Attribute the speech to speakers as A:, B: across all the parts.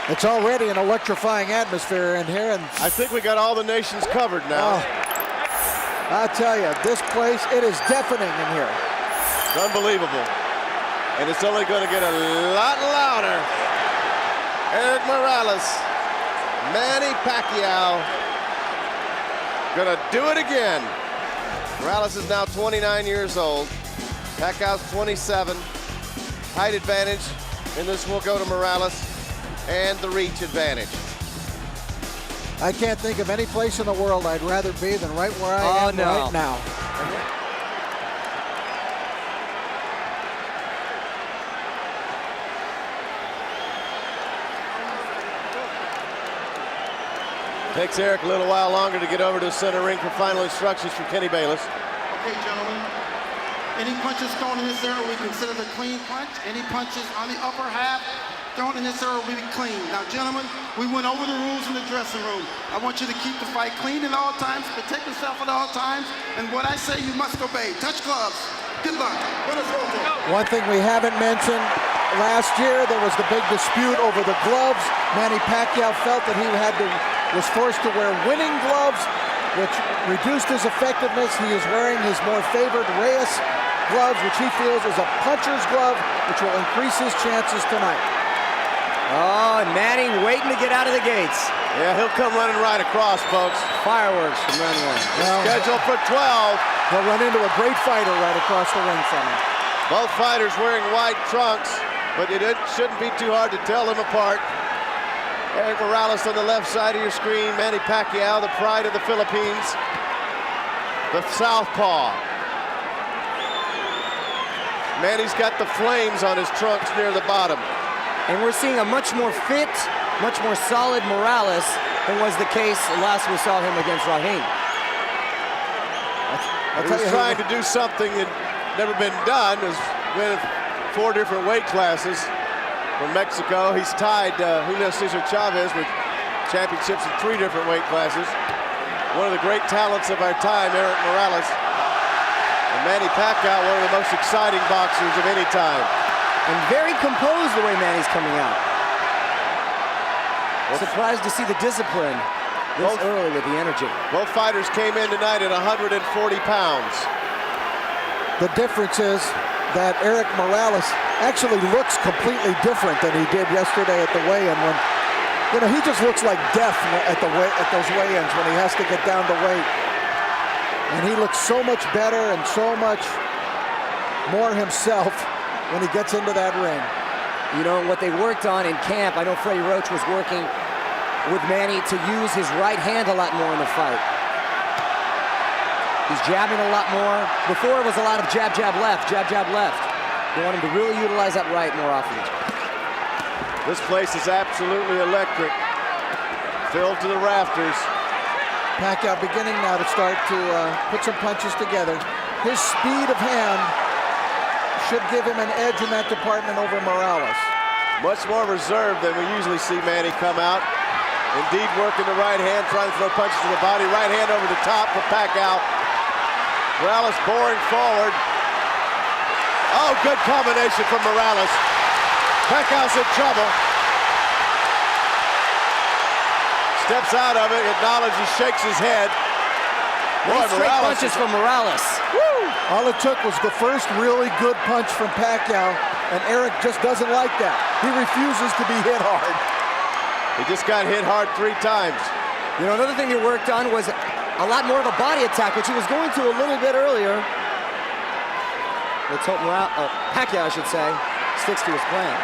A: It's already an electrifying atmosphere in here, and
B: I think we got all the nations covered now.
A: I'll tell you, this place, it is deafening in here.
B: It's unbelievable. And it's only going to get a lot louder. Erik Morales, Manny Pacquiao, gonna do it again. Morales is now 29 years old. Pacquiao's 27. Height advantage, and this will go to Morales, and the reach advantage.
A: I can't think of any place in the world I'd rather be than right where I am right now.
B: Takes Erik a little while longer to get over to the center ring for final instructions from Kenny Bayless.
C: Okay, gentlemen. Any punches thrown in this area we consider a clean punch. Any punches on the upper half thrown in this area will be clean. Now, gentlemen, we went over the rules in the dressing room. I want you to keep the fight clean at all times, protect yourself at all times, and what I say you must obey. Touch gloves. Good luck.
A: One thing we haven't mentioned, last year there was the big dispute over the gloves. Manny Pacquiao felt that he was forced to wear winning gloves, which reduced his effectiveness. He is wearing his more favored Reyes gloves, which he feels is a puncher's glove, which will increase his chances tonight.
D: Oh, and Manny waiting to get out of the gates.
B: Yeah, he'll come running right across, folks.
D: Fireworks from round one.
A: Well,
B: scheduled for 12.
A: He'll run into a great fighter right across the ring from him.
B: Both fighters wearing white trunks, but it shouldn't be too hard to tell them apart. Erik Morales on the left side of your screen. Manny Pacquiao, the pride of the Philippines. The southpaw. Manny's got the flames on his trunks near the bottom.
D: And we're seeing a much more fit, much more solid Morales than was the case last we saw him against Raheem.
B: He was trying to do something that never been done, is win 4 different weight classes. From Mexico, he's tied Julio Cesar Chavez with championships in 3 different weight classes. One of the great talents of our time, Erik Morales. And Manny Pacquiao, one of the most exciting boxers of any time.
D: And very composed the way Manny's coming out. Surprised to see the discipline this early with the energy.
B: Both fighters came in tonight at 140 pounds.
A: The difference is that Erik Morales actually looks completely different than he did yesterday at the weigh-in. When, you know, he just looks like death at those weigh-ins when he has to get down to weight. And he looks so much better and so much more himself when he gets into that ring.
D: You know, what they worked on in camp, I know Freddie Roach was working with Manny to use his right hand a lot more in the fight. He's jabbing a lot more. Before it was a lot of jab, jab, left, jab, jab, left. They want him to really utilize that right more often.
B: This place is absolutely electric. Filled to the rafters.
A: Pacquiao beginning now to start to put some punches together. His speed of hand should give him an edge in that department over Morales.
B: Much more reserved than we usually see Manny come out. Indeed, working the right hand, trying to throw punches to the body. Right hand over the top for Pacquiao. Morales boring forward. Oh, good combination from Morales. Pacquiao's in trouble. Steps out of it, acknowledges, shakes his head. Boy,
D: straight punches from Morales.
A: Woo! All it took was the first really good punch from Pacquiao, and Erik just doesn't like that. He refuses to be hit hard.
B: He just got hit hard 3 times.
D: You know, another thing they worked on was a lot more of a body attack, which he was going to a little bit earlier. Let's hope Pacquiao, I should say, sticks to his plan.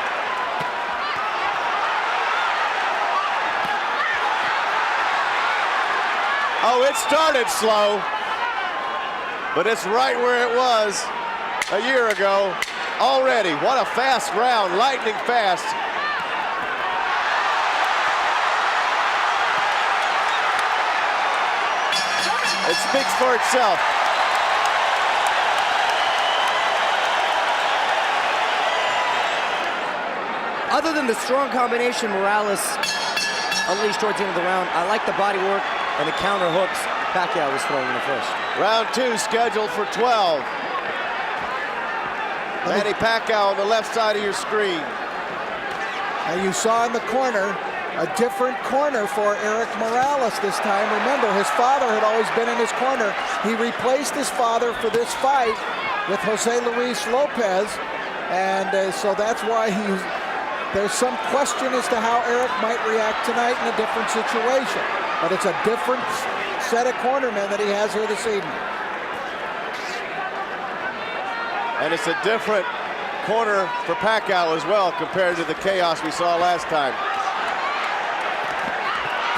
B: Oh, it started slow, but it's right where it was a year ago already. What a fast round, lightning fast. It speaks for itself.
D: Other than the strong combination Morales unleashed towards the end of the round, I like the body work and the counter hooks Pacquiao was throwing in the first.
B: Round 2 scheduled for 12. Manny Pacquiao on the left side of your screen.
A: Now you saw in the corner a different corner for Erik Morales this time. Remember, his father had always been in his corner. He replaced his father for this fight with Jose Luis Lopez, and so that's why there's some question as to how Erik might react tonight in a different situation. But it's a different set of cornermen that he has here this evening.
B: And it's a different corner for Pacquiao as well compared to the chaos we saw last time.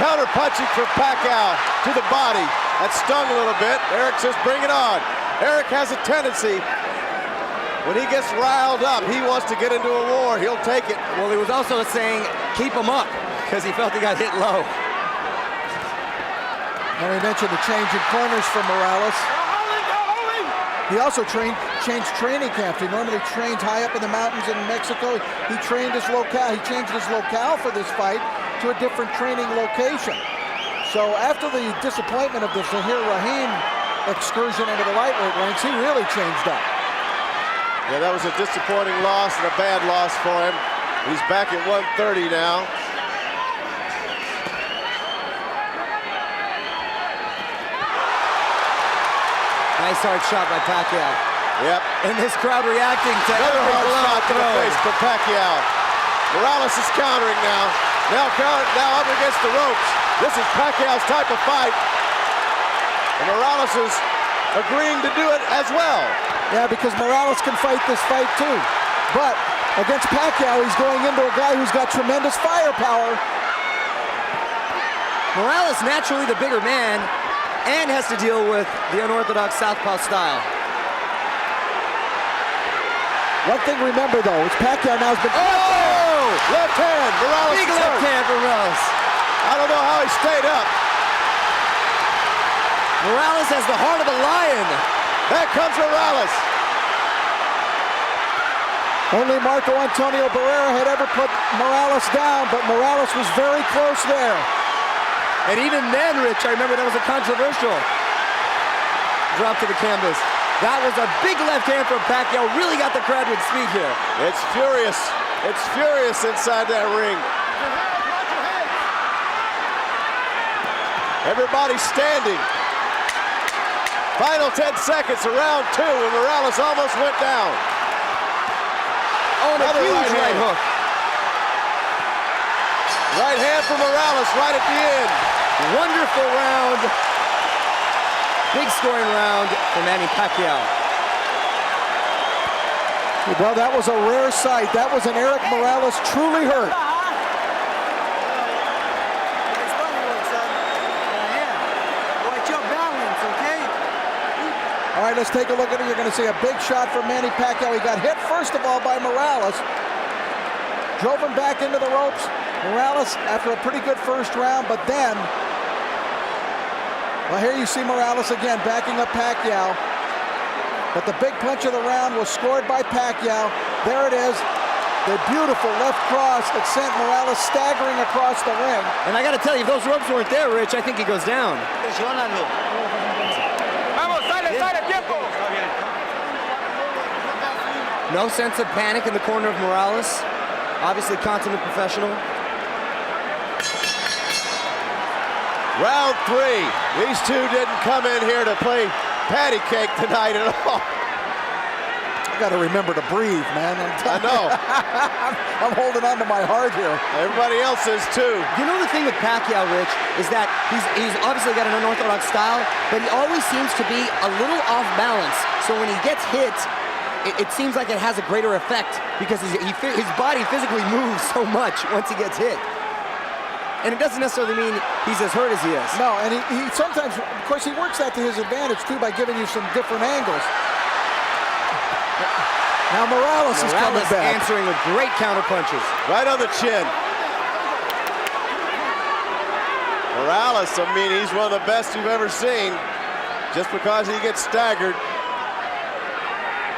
B: Counter punching for Pacquiao to the body. That stung a little bit. Erik says, bring it on. Erik has a tendency, when he gets riled up, he wants to get into a war. He'll take it.
D: Well, he was also saying, keep him up, because he felt he got hit low.
A: And we mentioned the change in corners for Morales. He also changed training camps. He normally trained high up in the mountains in Mexico. He changed his locale for this fight to a different training location. So after the disappointment of the Zahir Rahim excursion into the lightweight ranks, he really changed up.
B: Yeah, that was a disappointing loss and a bad loss for him. He's back at 130 now.
D: Nice hard shot by Pacquiao.
B: Yep.
D: And this crowd reacting to
B: another
D: every
B: hard
D: blow
B: shot to the
D: thrown.
B: face for Pacquiao. Morales is countering now. Now up against the ropes. This is Pacquiao's type of fight. And Morales is agreeing to do it as well.
A: Yeah, because Morales can fight this fight too. But against Pacquiao, he's going into a guy who's got tremendous firepower.
D: Morales naturally the bigger man and has to deal with the unorthodox southpaw style.
A: One thing remember though, is Pacquiao now has been...
B: Oh! Left hand, Morales.
D: Big left hand for Morales.
B: I don't know how he stayed up.
D: Morales has the heart of a lion.
B: Back comes Morales.
A: Only Marco Antonio Barrera had ever put Morales down, but Morales was very close there.
D: And even then, Rich, I remember that was a controversial drop to the canvas. That was a big left hand from Pacquiao. Really got the crowd with speed here.
B: It's furious. It's furious inside that ring. Everybody's standing. Final 10 seconds of round 2, and Morales almost went down.
D: Oh, and a
B: Another
D: huge right hook.
B: Right hand for Morales right at the end.
D: Wonderful round. Big scoring round for Manny Pacquiao.
A: Well, that was a rare sight. That was an Erik Morales truly hurt. All right, let's take a look at it. You're going to see a big shot from Manny Pacquiao. He got hit, first of all, by Morales. Drove him back into the ropes. Morales, after a pretty good first round, but then, well, here you see Morales again, backing up Pacquiao. But the big punch of the round was scored by Pacquiao. There it is, the beautiful left cross that sent Morales staggering across the ring.
D: And I got to tell you, if those ropes weren't there, Rich, I think he goes down. No sense of panic in the corner of Morales. Obviously consummate professional.
B: Round 3. These two didn't come in here to play patty cake tonight at all.
A: I got to remember to breathe, man.
B: I know.
A: I'm holding on to my heart here.
B: Everybody else is too.
D: You know the thing with Pacquiao, Rich, is that he's obviously got an unorthodox style, but he always seems to be a little off balance. So when he gets hit, it seems like it has a greater effect because his body physically moves so much once he gets hit. And it doesn't necessarily mean he's as hurt as he is.
A: No, and he sometimes, of course, he works that to his advantage too by giving you some different angles. Now Morales is coming back.
D: Answering with great counter punches.
B: Right on the chin. Morales, I mean, he's one of the best you've ever seen. Just because he gets staggered.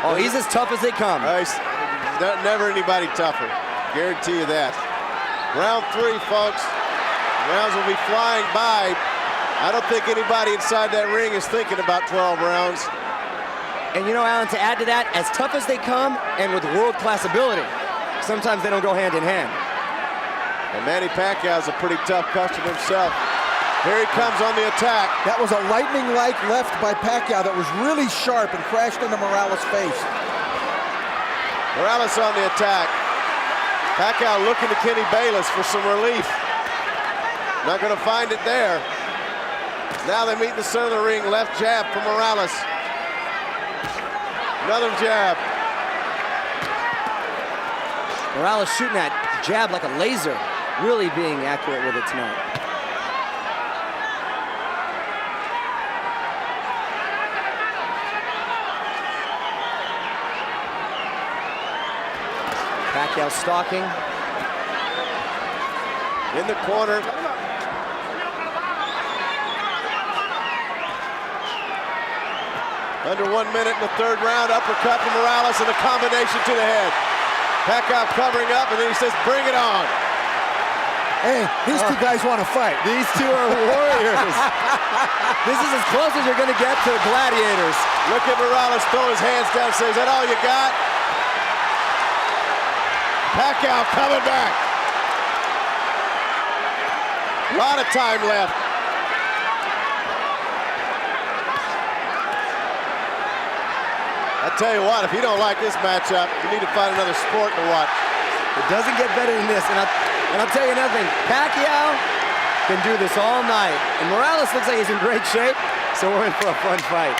D: Oh, he's as tough as they come.
B: Never anybody tougher. Guarantee you that. Round 3, folks. Rounds will be flying by. I don't think anybody inside that ring is thinking about 12 rounds.
D: And you know, Alan, to add to that, as tough as they come and with world-class ability, sometimes they don't go hand in hand.
B: And Manny Pacquiao's a pretty tough customer himself. Here he comes on the attack.
A: That was a lightning-like left by Pacquiao that was really sharp and crashed into Morales' face.
B: Morales on the attack. Pacquiao looking to Kenny Bayless for some relief. Not going to find it there. Now they meet in the center of the ring. Left jab from Morales. Another jab.
D: Morales shooting that jab like a laser. Really being accurate with it tonight. Pacquiao stalking.
B: In the corner. Under 1 minute in the third round. Uppercut from Morales and a combination to the head. Pacquiao covering up, and then he says, bring it on.
A: Hey, these two guys want to fight.
D: These two are warriors. This is as close as you're going to get to gladiators.
B: Look at Morales throw his hands down and say, is that all you got? Pacquiao coming back. A lot of time left. I tell you what, if you don't like this matchup, you need to find another sport to watch.
D: It doesn't get better than this. And I'll tell you another thing. Pacquiao can do this all night. And Morales looks like he's in great shape, so we're in for a fun fight.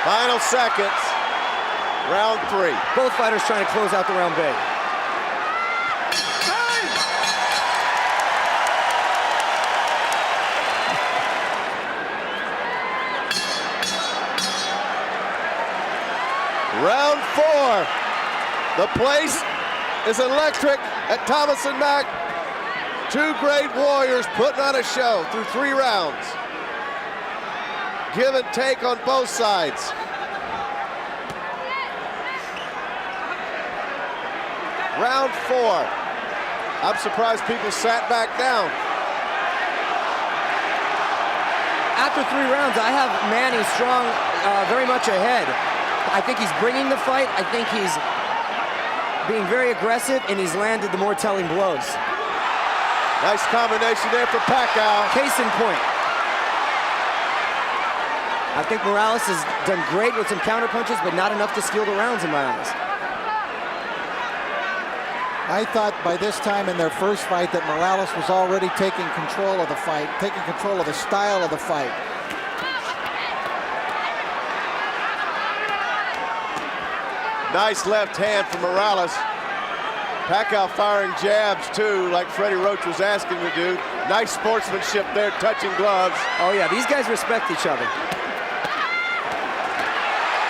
B: Final seconds. Round 3.
D: Both fighters trying to close out the round big.
B: Round 4. The place is electric at Thomas & Mack. Two great warriors putting on a show through 3 rounds. Give and take on both sides. Round 4. I'm surprised people sat back down.
D: After 3 rounds, I have Manny strong, very much ahead. I think he's bringing the fight. I think he's being very aggressive, and he's landed the more telling blows.
B: Nice combination there for Pacquiao.
D: Case in point. I think Morales has done great with some counter punches, but not enough to steal the rounds in my eyes.
A: I thought by this time in their first fight that Morales was already taking control of the fight, taking control of the style of the fight.
B: Nice left hand from Morales. Pacquiao firing jabs too, like Freddie Roach was asking him to do. Nice sportsmanship there, touching gloves.
D: Oh yeah, these guys respect each other.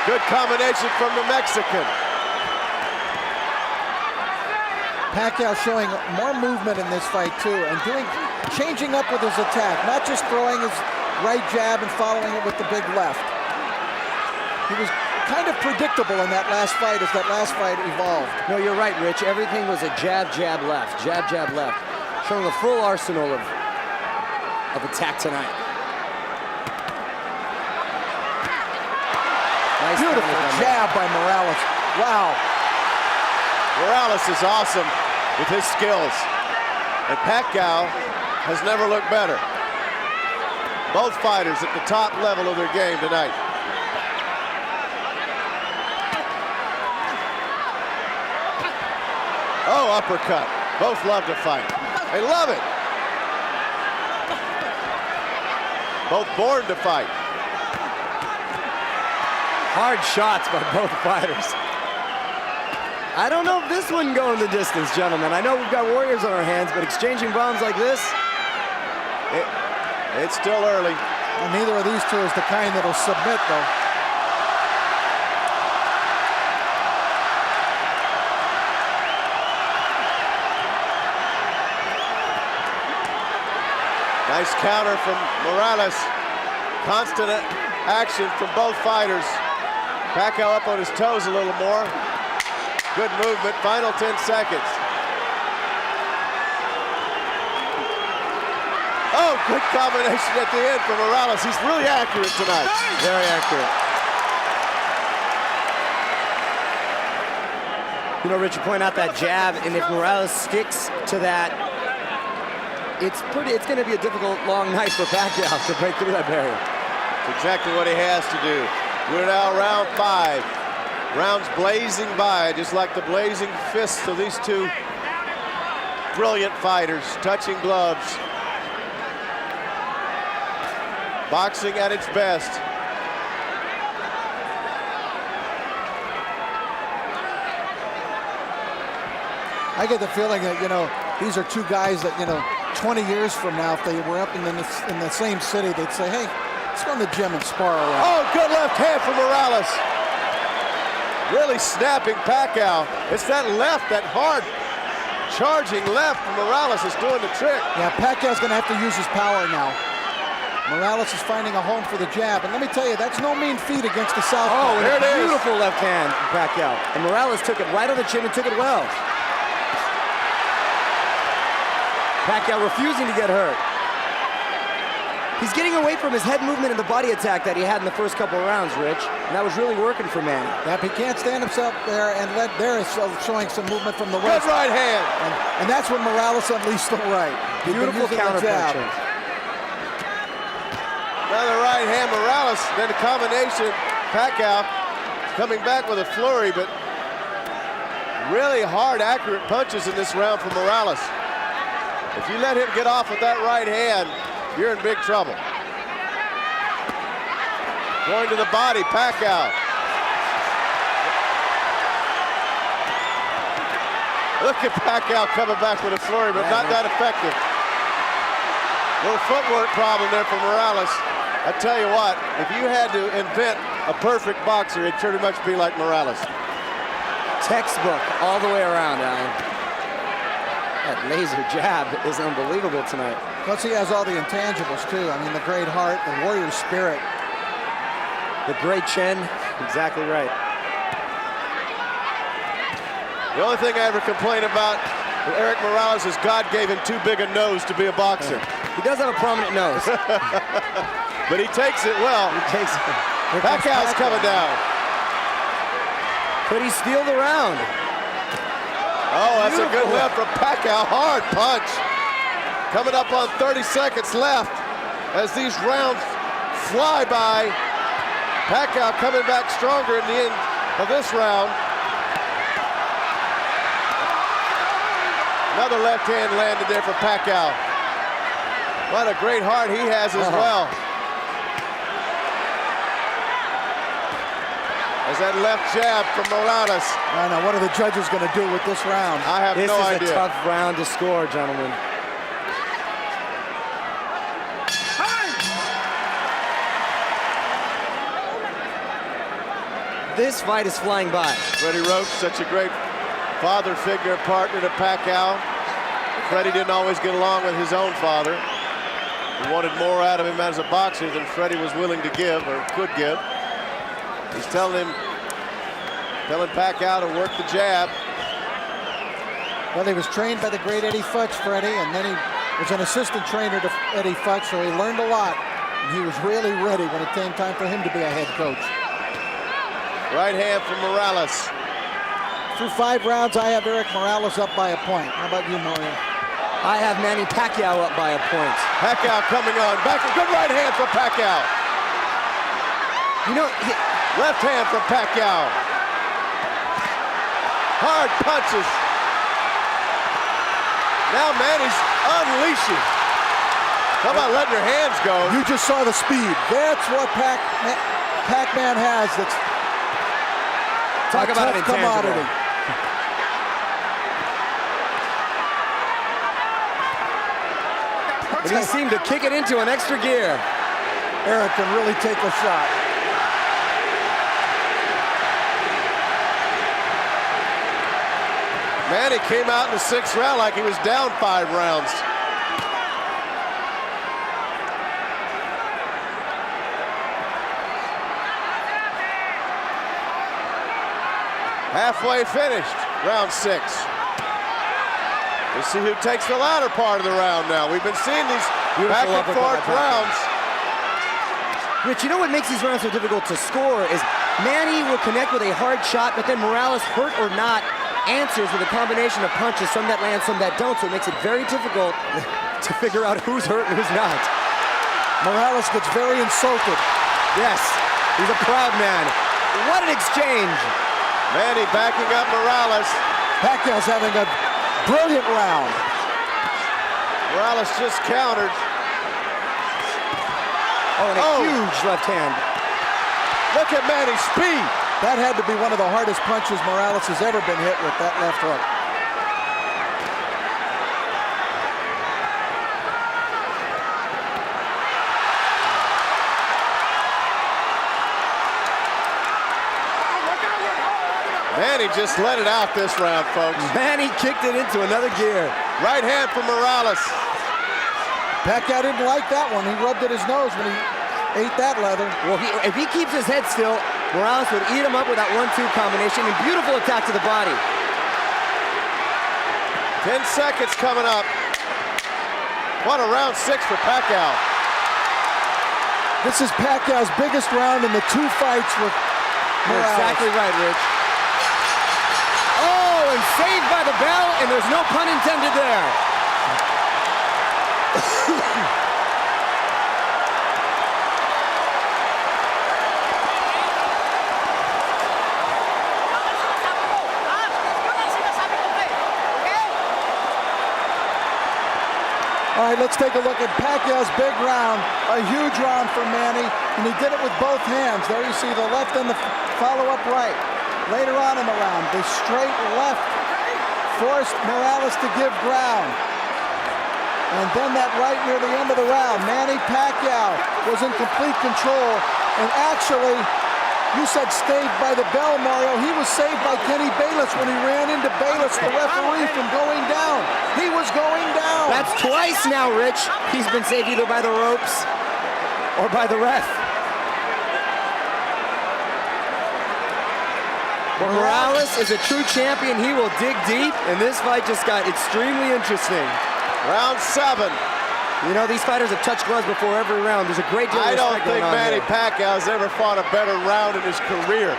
B: Good combination from the Mexican.
A: Pacquiao showing more movement in this fight too, and changing up with his attack, not just throwing his right jab and following it with the big left. He was kind of predictable in that last fight as that last fight evolved.
D: No, you're right, Rich. Everything was a jab, jab, left. Jab, jab, left. Showing the full arsenal of attack tonight. Nice
A: beautiful jab by Morales. Wow.
B: Morales is awesome with his skills. And Pacquiao has never looked better. Both fighters at the top level of their game tonight. Oh, uppercut. Both love to fight. They love it. Both born to fight.
D: Hard shots by both fighters. I don't know if this one going the distance, gentlemen. I know we've got warriors on our hands, but exchanging bombs like this?
B: It's still early.
A: And neither of these two is the kind that'll submit, though.
B: Nice counter from Morales. Constant action from both fighters. Pacquiao up on his toes a little more. Good movement, final 10 seconds. Oh, good combination at the end from Morales. He's really accurate tonight. Very accurate.
D: You know, Rich, you point out that jab, and if Morales sticks to that, it's going to be a difficult, long night for Pacquiao to break through that barrier.
B: It's exactly what he has to do. We're now round 5. Rounds blazing by, just like the blazing fists of these two brilliant fighters, touching gloves. Boxing at its best.
A: I get the feeling that, you know, these are two guys that, you know, 20 years from now, if they were up in the same city, they'd say, hey, let's go in the gym and spar around.
B: Oh, good left hand from Morales. Really snapping Pacquiao. It's that left, that hard charging left from Morales is doing the trick.
A: Yeah, Pacquiao's going to have to use his power now. Morales is finding a home for the jab, and let me tell you, that's no mean feat against the southpaw.
D: Oh, and
B: there it is.
D: Beautiful left hand from Pacquiao. And Morales took it right on the chin and took it well. Pacquiao refusing to get hurt. He's getting away from his head movement and the body attack that he had in the first couple of rounds, Rich. And that was really working for Manny.
A: Yeah, if he can't stand himself there and there is showing some movement from the west.
B: Good right hand.
A: And that's when Morales unleashed the right.
D: Beautiful counter punching.
B: Another right hand, Morales. Then a combination, Pacquiao coming back with a flurry, but really hard, accurate punches in this round for Morales. If you let him get off with that right hand, you're in big trouble. Going to the body, Pacquiao. Look at Pacquiao coming back with a flurry, but not that effective. Little footwork problem there for Morales. I tell you what, if you had to invent a perfect boxer, it'd pretty much be like Morales.
D: Textbook all the way around, Alan. That laser jab is unbelievable tonight.
A: Plus he has all the intangibles too. I mean, the great heart, the warrior spirit.
D: The great chin, exactly right.
B: The only thing I ever complain about with Erik Morales is God gave him too big a nose to be a boxer.
D: He does have a prominent nose.
B: But he takes it well.
D: He takes it.
B: Pacquiao's coming down.
D: Could he steal the round?
B: Oh, that's
D: Beautiful.
B: a good left from Pacquiao. Hard punch. Coming up on 30 seconds left as these rounds fly by. Pacquiao coming back stronger in the end of this round. Another left hand landed there for Pacquiao. What a great heart he has as well. As that left jab from Morales.
A: I know, what are the judges going to do with this round?
B: I have no idea.
D: This is a tough round to score, gentlemen. This fight is flying by.
B: Freddie Roach, such a great father figure, partner to Pacquiao. Freddie didn't always get along with his own father. He wanted more out of him as a boxer than Freddie was willing to give or could give. He's telling Pacquiao to work the jab.
A: Well, he was trained by the great Eddie Futch, Freddie, and then he was an assistant trainer to Eddie Futch, so he learned a lot. And he was really ready when it came time for him to be a head coach.
B: Right hand from Morales.
A: Through 5 rounds, I have Erik Morales up by a point. How about you, Mario?
D: I have Manny Pacquiao up by a point.
B: Pacquiao coming on. Back, good right hand from Pacquiao.
D: You know,
B: left hand from Pacquiao. Hard punches. Now Manny's unleashing. How about letting your hands go?
A: You just saw the speed. That's what Pac-Man has. That's
D: talk
A: a
D: about
A: tough
D: an intangible.
A: commodity.
D: But he seemed to kick it into an extra gear.
A: Erik can really take a shot.
B: Manny came out in the 6th round like he was down 5 rounds. Halfway finished, round 6. We'll see who takes the latter part of the round now. We've been seeing these back and forth rounds.
D: Rich, you know what makes these rounds so difficult to score is Manny will connect with a hard shot, but then Morales, hurt or not, answers with a combination of punches, some that land, some that don't, so it makes it very difficult to figure out who's hurt and who's not.
A: Morales gets very insulted.
D: Yes, he's a proud man. What an exchange.
B: Manny backing up Morales.
A: Pacquiao's having a brilliant round.
B: Morales just countered.
D: Oh, and a huge left hand.
B: Look at Manny's speed.
A: That had to be one of the hardest punches Morales has ever been hit with, that left hook.
B: Manny just let it out this round, folks.
D: Manny kicked it into another gear.
B: Right hand for Morales.
A: Pacquiao didn't like that one. He rubbed at his nose when he ate that leather.
D: Well, if he keeps his head still, Morales would eat him up with that 1-2 combination, and beautiful attack to the body.
B: 10 seconds coming up. What a round 6 for Pacquiao.
A: This is Pacquiao's biggest round in the 2 fights with
D: You're
A: Morales.
D: exactly right, Rich. Oh, and saved by the bell, and there's no pun intended there.
A: All right, let's take a look at Pacquiao's big round. A huge round for Manny, and he did it with both hands. There you see the left and the follow-up right. Later on in the round, the straight left forced Morales to give ground. And then that right near the end of the round, Manny Pacquiao was in complete control. And actually, you said saved by the bell, Mario. He was saved by Kenny Bayless when he ran into Bayless, the referee, from going down. He was going down.
D: That's twice now, Rich. He's been saved either by the ropes or by the ref. But Morales is a true champion. He will dig deep, and this fight just got extremely interesting.
B: Round 7.
D: You know, these fighters have touched gloves before every round. There's a great deal of
B: I don't
D: respect going
B: think
D: on
B: Manny
D: here.
B: Pacquiao's ever fought a better round in his career.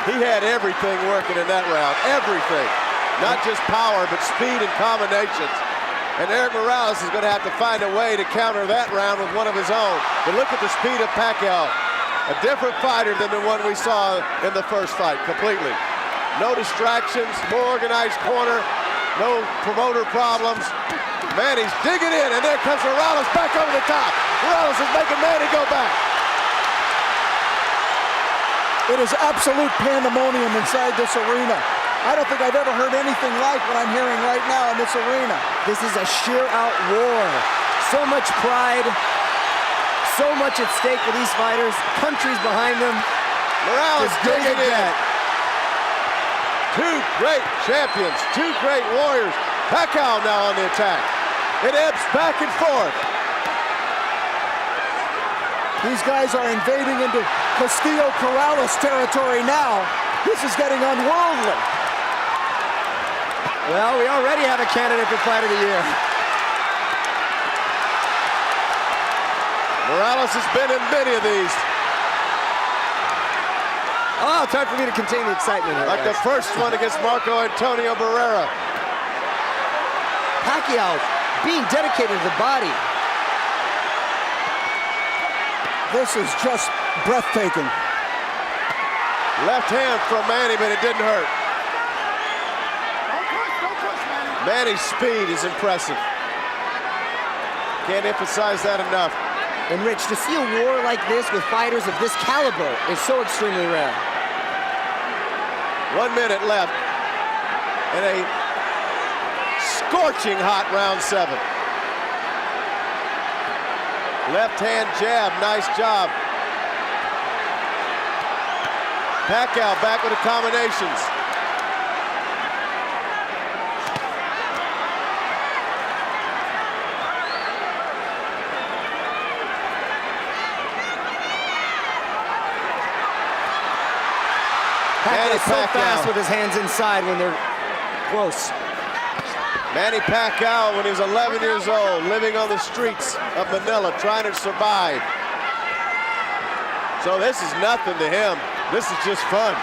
B: He had everything working in that round, everything. Not just power, but speed and combinations. And Erik Morales is going to have to find a way to counter that round with one of his own. But look at the speed of Pacquiao. A different fighter than the one we saw in the first fight, completely. No distractions, more organized corner, no promoter problems. Manny's digging in, and there comes Morales back over the top. Morales is making Manny go back.
A: It is absolute pandemonium inside this arena. I don't think I've ever heard anything like what I'm hearing right now in this arena.
D: This is a sheer-out war. So much pride, so much at stake for these fighters. Countries behind them.
B: Morales digging in. 2 great champions, 2 great warriors. Pacquiao now on the attack. It ebbs back and forth.
A: These guys are invading into Castillo Corrales territory now. This is getting unworldly.
D: Well, we already have a candidate for Fight of the Year.
B: Morales has been in many of these.
D: Oh, it's hard for me to contain the excitement here.
B: Like the first one against Marco Antonio Barrera.
D: Pacquiao being dedicated to the body.
A: This is just breathtaking.
B: Left hand from Manny, but it didn't hurt.
C: Don't push, Manny.
B: Manny's speed is impressive. Can't emphasize that enough.
D: And Rich, to see a war like this with fighters of this caliber is so extremely rare.
B: 1 minute left in a scorching hot round 7. Left hand jab, nice job. Pacquiao back with the combinations.
D: Pacquiao's so
B: Pacquiao.
D: fast with his hands inside when they're close.
B: Manny Pacquiao, when he was 11 years old, living on the streets of Manila, trying to survive. So this is nothing to him. This is just fun.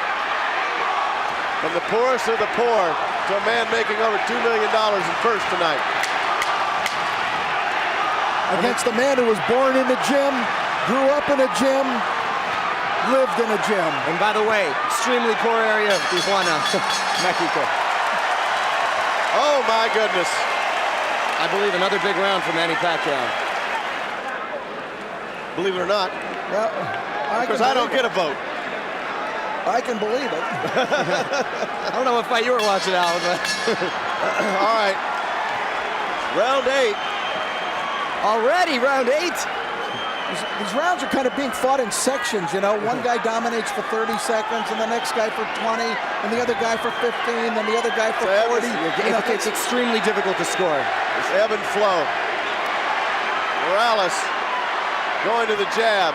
B: From the poorest of the poor to a man making over $2 million in purse tonight.
A: Against a man who was born in a gym, grew up in a gym, lived in a gym.
D: And by the way, extremely poor area of Tijuana, Mexico.
B: Oh my goodness.
D: I believe another big round for Manny Pacquiao.
B: Believe it or not,
A: Well,
B: because I don't get a vote.
A: I can believe it.
D: I don't know what fight you were watching, Alan, but
B: All right. Round 8.
D: already round 8.
A: These rounds are kind of being fought in sections, you know. One guy dominates for 30 seconds, and the next guy for 20, and the other guy for 15, and the other guy for 40.
D: It's extremely difficult to score.
B: It's ebb and flow. Morales going to the jab.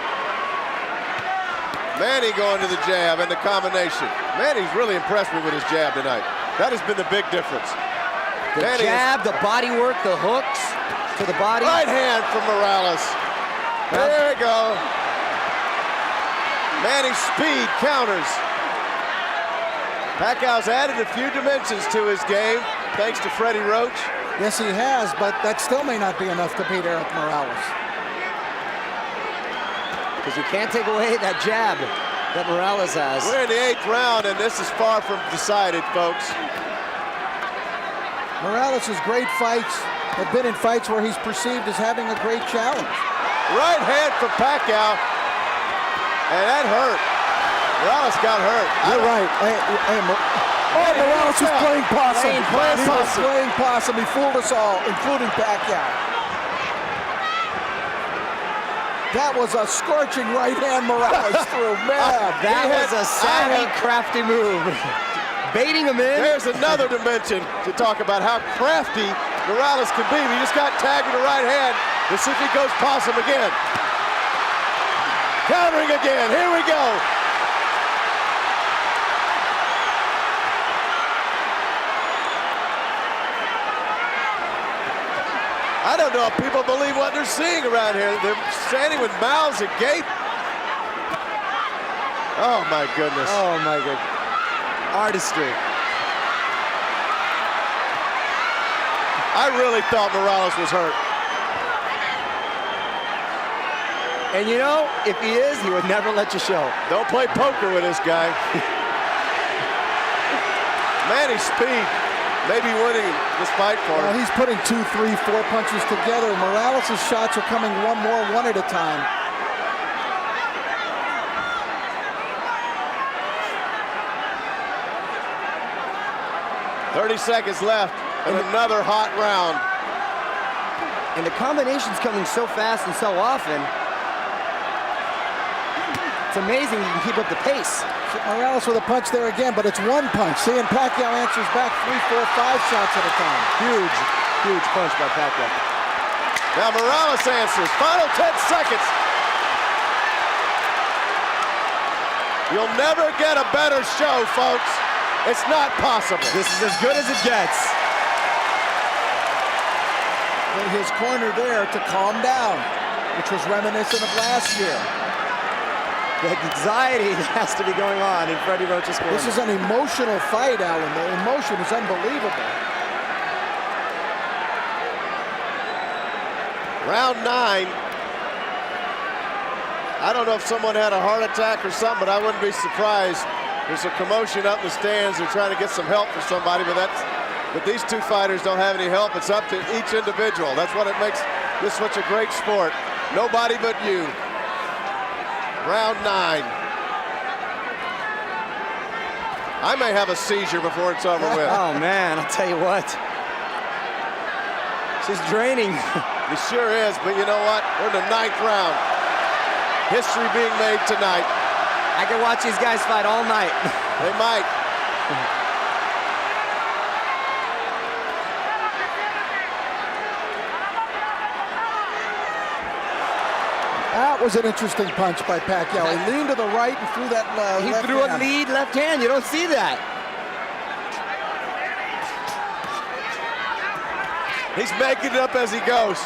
B: Manny going to the jab and the combination. Manny's really impressed me with his jab tonight. That has been the big difference.
D: The
B: Manny
D: jab, the body work, the hooks to the body.
B: right hand from Morales. There we go. Manny's speed counters. Pacquiao's added a few dimensions to his game, thanks to Freddie Roach.
A: Yes, he has, but that still may not be enough to beat Erik Morales.
D: Because you can't take away that jab that Morales has.
B: We're in the 8th round, and this is far from decided, folks.
A: Morales' great fights have been in fights where he's perceived as having a great challenge.
B: Right hand from Pacquiao, and that hurt. Morales got hurt.
A: You're right. Morales was playing possum.
D: Playing
A: He was playing possum. He fooled us all, including Pacquiao. That was a scorching right hand Morales threw. Man,
D: That was a savvy, crafty move. Baiting him in.
B: There's another dimension to talk about how crafty Morales can be. He just got tagged with the right hand. Let's see if he goes possum again. Countering again. Here we go. I don't know if people believe what they're seeing around here. They're standing with mouths agape. Oh my goodness.
D: Oh my goodness. Artistry.
B: I really thought Morales was hurt.
D: And you know, if he is, he would never let you show.
B: Don't play poker with this guy. Manny's speed may be winning this fight for him.
A: he's putting 2, 3, 4 punches together. Morales' shots are coming one at a time.
B: .30 seconds left and another hot round.
D: And the combination's coming so fast and so often. It's amazing you can keep up the pace.
A: Morales with a punch there again, but it's one punch. See, and Pacquiao answers back 3, 4, 5 shots at a time.
D: Huge, huge punch by Pacquiao.
B: Now Morales answers. Final 10 seconds. You'll never get a better show, folks. It's not possible.
D: This is as good as it gets.
A: In his corner there to calm down, which was reminiscent of last year.
D: The anxiety that has to be going on in Freddie Roach's corner.
A: This is an emotional fight, Alan. The emotion is unbelievable.
B: Round 9. I don't know if someone had a heart attack or something, but I wouldn't be surprised. There's a commotion up in the stands. They're trying to get some help for somebody, but these two fighters don't have any help. It's up to each individual. That's what it makes this such a great sport. Nobody but you. Round 9. I may have a seizure before it's over with.
D: Oh man, I'll tell you what. She's draining.
B: It sure is, but you know what? We're in the 9th round. History being made tonight.
D: I can watch these guys fight all night.
B: They might.
A: That was an interesting punch by Pacquiao. He leaned to the right and threw that
D: He
A: left
D: threw
A: hand.
D: a lead left hand. You don't see that.
B: He's making it up as he goes.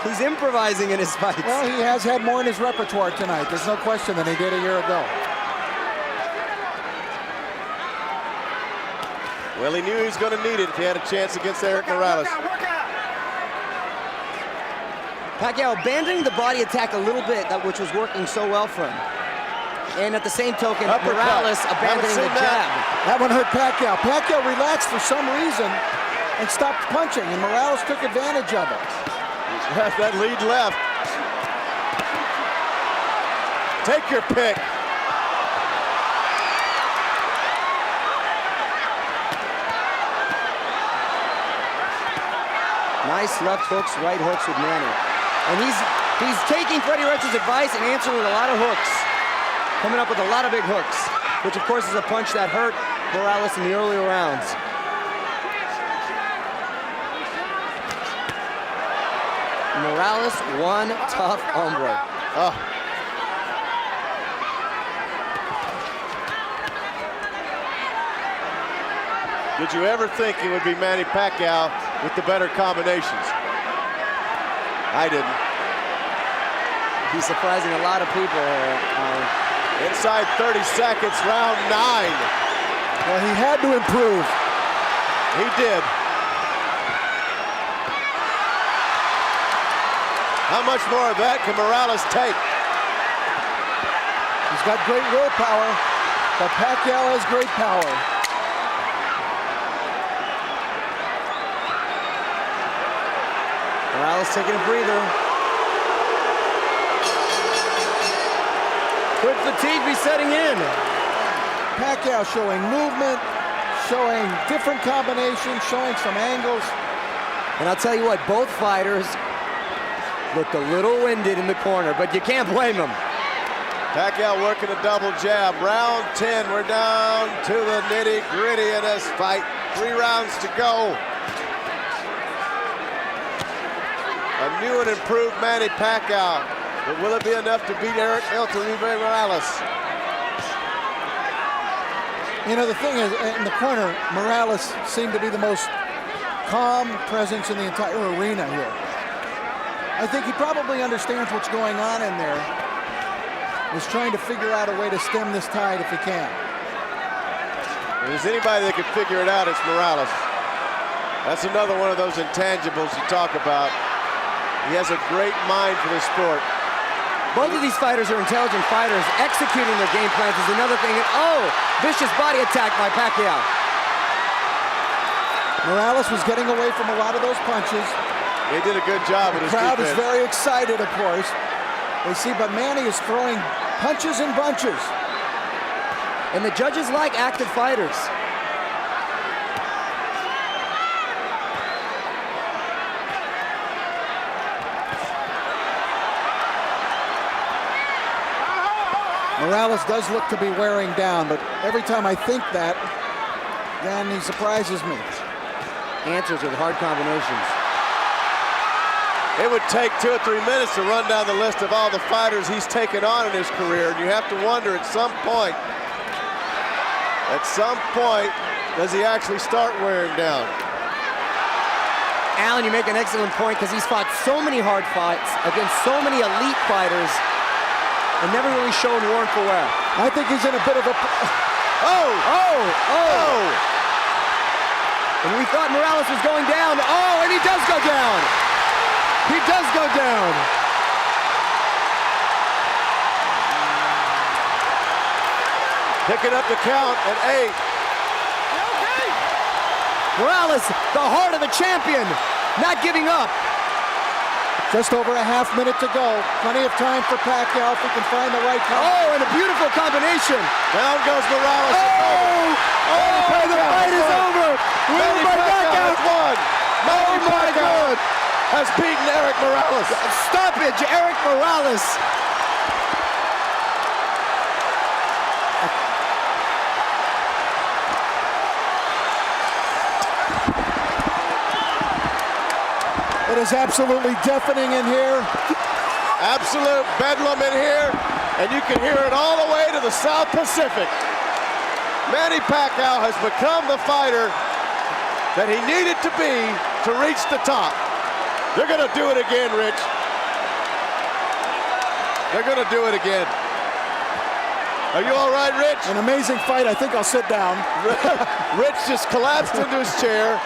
D: He's improvising in his fights.
A: Well, he has had more in his repertoire tonight. There's no question than he did a year ago.
B: Well, he knew he was going to need it if he had a chance against Erik Morales.
D: Pacquiao abandoning the body attack a little bit, which was working so well for him. And at the same token, Morales abandoning the jab.
A: That one hurt Pacquiao. Pacquiao relaxed for some reason and stopped punching, and Morales took advantage of it.
B: That lead left. Take your pick.
D: Nice left hooks, right hooks with Manny. And he's taking Freddie Roach's advice and answering with a lot of hooks. Coming up with a lot of big hooks, which of course is a punch that hurt Morales in the earlier rounds. Morales, one tough hombre.
B: Oh. Did you ever think it would be Manny Pacquiao with the better combinations? I didn't.
D: He's surprising a lot of people.
B: Inside 30 seconds, round 9.
A: Well, he had to improve.
B: He did. How much more of that can Morales take?
A: He's got great willpower, but Pacquiao has great power.
D: Morales taking a breather. Could fatigue be setting in?
A: Pacquiao showing movement, showing different combinations, showing some angles.
D: And I'll tell you what, both fighters looked a little winded in the corner, but you can't blame them.
B: Pacquiao working a double jab. Round 10, we're down to the nitty-gritty of this fight. 3 rounds to go. A new and improved Manny Pacquiao. But will it be enough to beat Erik El Terrible Morales?
A: You know, the thing is, in the corner, Morales seemed to be the most calm presence in the entire arena here. I think he probably understands what's going on in there. He's trying to figure out a way to stem this tide if he can.
B: If there's anybody that can figure it out, it's Morales. That's another one of those intangibles you talk about. He has a great mind for the sport.
D: Both of these fighters are intelligent fighters. Executing their game plans is another thing. And oh, vicious body attack by Pacquiao.
A: Morales was getting away from a lot of those punches.
B: He did a good job with his
A: The crowd
B: defense.
A: is very excited, of course. They see, but Manny is throwing punches and bunches.
D: And the judges like active fighters.
A: Morales does look to be wearing down, but every time I think that, then he surprises me.
D: Answers with hard combinations.
B: It would take 2 or 3 minutes to run down the list of all the fighters he's taken on in his career, and you have to wonder at some point, does he actually start wearing down?
D: Alan, you make an excellent point because he's fought so many hard fights against so many elite fighters and never really shown warrant for wear.
A: I think he's in a bit of a...
B: Oh!
D: And we thought Morales was going down. Oh, and he does go down. He does go down.
B: Picking up the count at 8.
D: Morales, the heart of the champion, not giving up.
A: Just over a half minute to go. Plenty of time for Pacquiao if he can find the right time.
D: Oh, and a beautiful combination.
B: Down goes Morales.
D: Oh, the fight is over.
B: Manny Pacquiao has won. Manny
D: my
B: Pacquiao has beaten Erik Morales.
D: Stoppage, Erik Morales.
A: It is absolutely deafening in here.
B: Absolute bedlam in here, and you can hear it all the way to the South Pacific. Manny Pacquiao has become the fighter that he needed to be to reach the top. They're gonna do it again, Rich. They're gonna do it again. Are you all right, Rich?
A: An amazing fight. I think I'll sit down.
B: Rich just collapsed into his chair.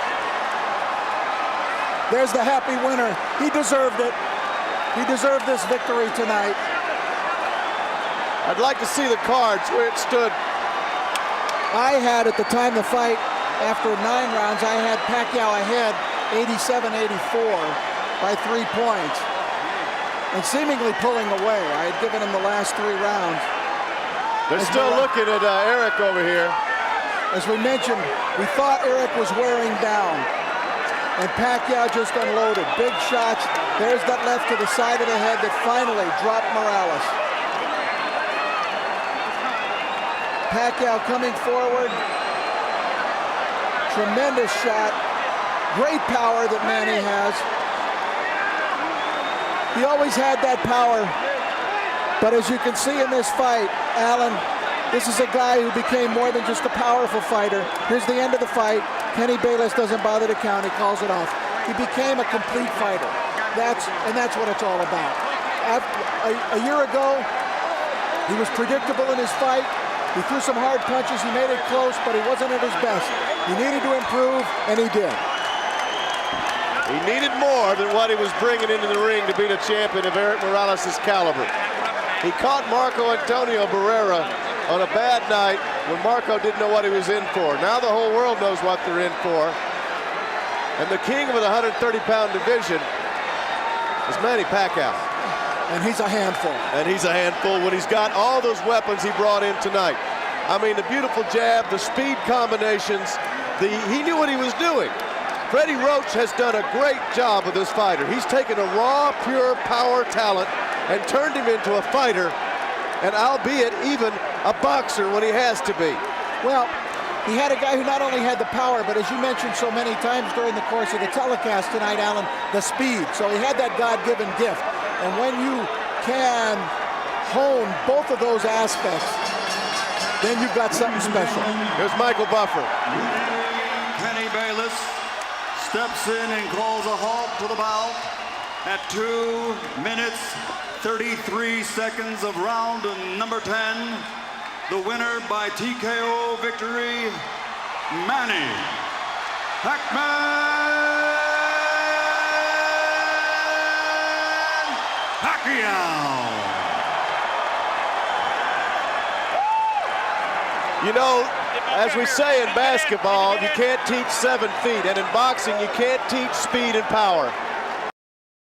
A: There's the happy winner. He deserved it. He deserved this victory tonight.
B: I'd like to see the cards where it stood.
A: I had, at the time of the fight, after 9 rounds, I had Pacquiao ahead 87-84 by 3 points. And seemingly pulling away. I had given him the last 3 rounds.
B: They're still looking at Erik over here.
A: As we mentioned, we thought Erik was wearing down. And Pacquiao just unloaded. Big shots. There's that left to the side of the head that finally dropped Morales. Pacquiao coming forward. Tremendous shot. Great power that Manny has. He always had that power. But as you can see in this fight, Alan, this is a guy who became more than just a powerful fighter. Here's the end of the fight. Kenny Bayless doesn't bother to count. He calls it off. He became a complete fighter. That's what it's all about. A year ago, he was predictable in his fight. He threw some hard punches. He made it close, but he wasn't at his best. He needed to improve, and he did.
B: He needed more than what he was bringing into the ring to beat a champion of Erik Morales' caliber. He caught Marco Antonio Barrera on a bad night when Marco didn't know what he was in for. Now the whole world knows what they're in for. And the king of the 130-pound division is Manny Pacquiao.
A: And he's a handful.
B: And he's a handful when he's got all those weapons he brought in tonight. I mean, the beautiful jab, the speed combinations, he knew what he was doing. Freddie Roach has done a great job with this fighter. He's taken a raw, pure power talent and turned him into a fighter, and albeit even a boxer when he has to be.
A: Well, he had a guy who not only had the power, but as you mentioned so many times during the course of the telecast tonight, Alan, the speed. So he had that God-given gift. And when you can hone both of those aspects, then you've got something special.
B: Here's Michael Buffer.
E: Kenny Bayless steps in and calls a halt to the bout at 2 minutes, 33 seconds of round number 10. The winner by TKO victory, Manny Pacquiao.
B: You know, as we say in basketball, you can't teach 7 feet, and in boxing, you can't teach speed and power.